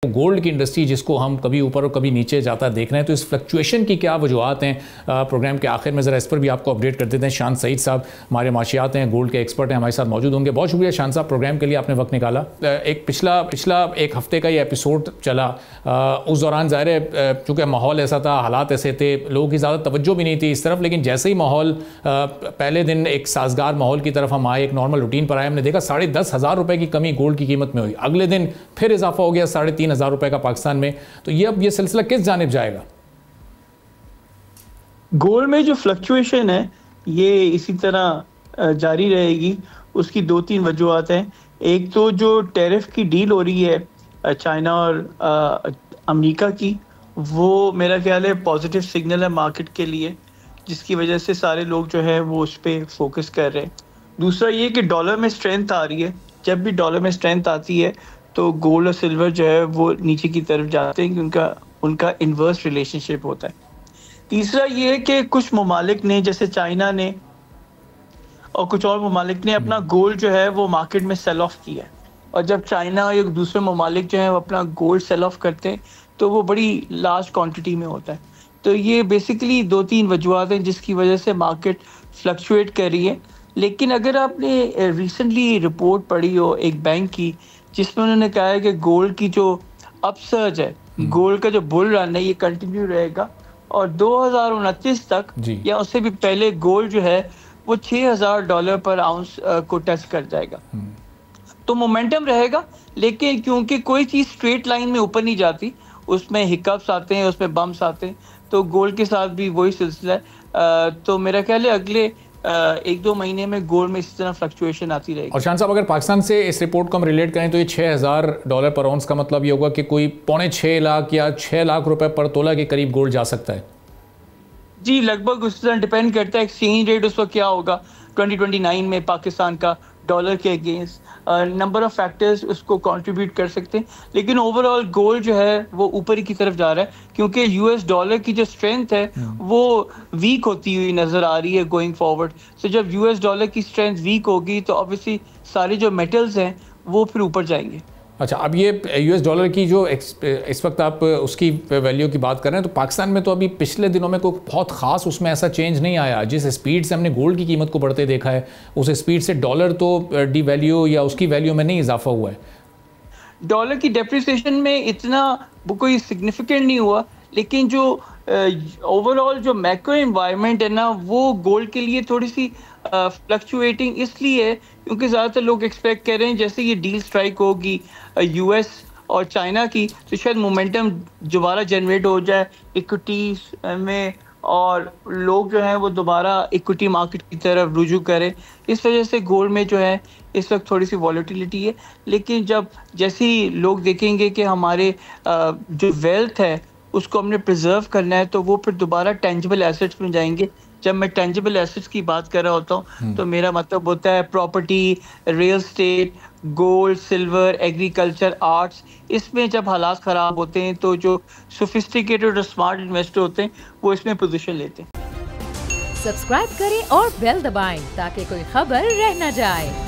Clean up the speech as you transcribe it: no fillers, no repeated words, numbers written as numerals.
Gold की industry जिसको हम कभी ऊपर और कभी नीचे जाता देख रहे हैं, तो इस फ्लक्चुएशन की क्या वजूहत हैं? प्रोग्राम के आखिर में ज़रा इस पर भी आपको अपडेट कर देते हैं। शान सईद साहब हमारे माशियात हैं, गोल्ड के एक्सपर्ट हैं, हमारे साथ मौजूद होंगे। बहुत शुक्रिया शान साहब, प्रोग्राम के लिए आपने वक्त निकाला। एक पिछला एक हफ्ते का ये एपिसोड चला, उस दौरान ज़ाहिर है चूँकि माहौल ऐसा था, हालात ऐसे थे, लोगों की ज़्यादा तवज्जो भी नहीं थी इस तरफ, लेकिन जैसे ही माहौल पहले दिन एक साजगार माहौल की तरफ हम आए, एक नॉर्मल रूटीन पर आए, हमने देखा 10,500 रुपये की कमी गोल्ड की कीमत में हुई। अगले दिन फिर इजाफा हो गया 3,500 रुपये का पाकिस्तान में। तो ये अब ये सिलसिला किस जानिब जाएगा? गोल्ड में जो फ्लक्चुएशन है ये इसी तरह जारी रहेगी। उसकी 2-3 वजूहत हैं। एक तो जो टैरिफ की डील हो रही है चाइना और अमेरिका की, वो मेरा ख्याल है पॉजिटिव सिग्नल है मार्केट के लिए, जिसकी वजह से सारे लोग जो है वो उस पर फोकस कर रहे हैं। दूसरा ये कि डॉलर में स्ट्रेंथ आ रही है। जब भी डॉलर में स्ट्रेंथ आती है तो गोल्ड और सिल्वर जो है वो नीचे की तरफ जाते हैं, क्योंकि उनका इन्वर्स रिलेशनशिप होता है। तीसरा ये है कि कुछ ममालिक ने, जैसे चाइना ने और कुछ और ममालिक ने, अपना गोल्ड जो है वो मार्केट में सेल ऑफ किया है। और जब चाइना और एक दूसरे ममालिक जो है वो अपना गोल्ड सेल ऑफ करते हैं तो वो बड़ी लार्ज क्वांटिटी में होता है। तो ये बेसिकली 2-3 वजूहत हैं जिसकी वजह से मार्केट फ्लक्चुएट कर रही है। लेकिन अगर आपने रिसेंटली रिपोर्ट पढ़ी हो एक बैंक की, जिसमें उन्होंने कहा है कि गोल्ड की जो अपसर्ज है, गोल्ड का जो बुल रन है, ये कंटिन्यू रहेगा और 2029 तक या उससे भी पहले गोल्ड जो है वो $6,000 पर आउंस को टच कर जाएगा। तो मोमेंटम रहेगा, लेकिन क्योंकि कोई चीज़ स्ट्रेट लाइन में ऊपर नहीं जाती, उसमें हिकअप्स आते हैं, उसमें बम्स आते हैं, तो गोल्ड के साथ भी वही सिलसिला है। तो मेरा ख्याल है अगले 1-2 महीने में गोल्ड में इसी तरह फ्लक्चुएशन आती रहेगी। और शान साहब, अगर पाकिस्तान से इस रिपोर्ट को हम रिलेट करें तो ये $6,000 पर आउंस का मतलब ये होगा कि कोई 6.25 लाख या 6 लाख रुपए पर तोला के करीब गोल्ड जा सकता है। जी, लगभग उस तरह डिपेंड करता है एक्सचेंज रेट उस वक्त क्या होगा 2029 में पाकिस्तान का डॉलर के अगेंस्ट। नंबर ऑफ फैक्टर्स उसको कंट्रीब्यूट कर सकते हैं, लेकिन ओवरऑल गोल्ड जो है वो ऊपर की तरफ जा रहा है, क्योंकि यूएस डॉलर की जो स्ट्रेंथ है वो वीक होती हुई नजर आ रही है गोइंग फॉरवर्ड। सो जब यूएस डॉलर की स्ट्रेंथ वीक होगी तो ऑब्वियसली सारे जो मेटल्स हैं वो फिर ऊपर जाएंगे। अच्छा, अब ये यूएस डॉलर की जो इस वक्त आप उसकी वैल्यू की बात कर रहे हैं, तो पाकिस्तान में तो अभी पिछले दिनों में कोई बहुत ख़ास उसमें ऐसा चेंज नहीं आया। जिस स्पीड से हमने गोल्ड की कीमत को बढ़ते देखा है, उस स्पीड से डॉलर तो डी वैल्यू या उसकी वैल्यू में नहीं इजाफा हुआ है। डॉलर की डेप्रिसिएशन में इतना कोई सिग्निफिकेंट नहीं हुआ, लेकिन जो ओवरऑल जो मैक्रो एनवायरनमेंट है ना, वो गोल्ड के लिए थोड़ी सी फ्लक्चुएटिंग इसलिए है क्योंकि ज़्यादातर लोग एक्सपेक्ट कर रहे हैं जैसे ये डील स्ट्राइक होगी यूएस और चाइना की, तो शायद मोमेंटम दोबारा जनरेट हो जाए इक्विटीज में और लोग जो हैं वो दोबारा इक्विटी मार्केट की तरफ रुजू करें। इस वजह से गोल्ड में जो है इस वक्त थोड़ी सी वॉलेटिलिटी है। लेकिन जब जैसे ही लोग देखेंगे कि हमारे जो वेल्थ है उसको हमने प्रिजर्व करना है, तो वो फिर दोबारा टेंजिबल एसेट्स में जाएंगे। जब मैं टेंजिबल एसेट्स की बात कर रहा होता हूँ तो मेरा मतलब होता है property, real estate, gold, silver, agriculture, arts. इसमें जब हालात ख़राब होते हैं तो जो सोफिस्टिकेटेड और स्मार्ट इन्वेस्टर होते हैं वो इसमें पोजीशन लेते हैं। सब्सक्राइब करें और बेल दबाएं ताकि कोई खबर रह न जाए।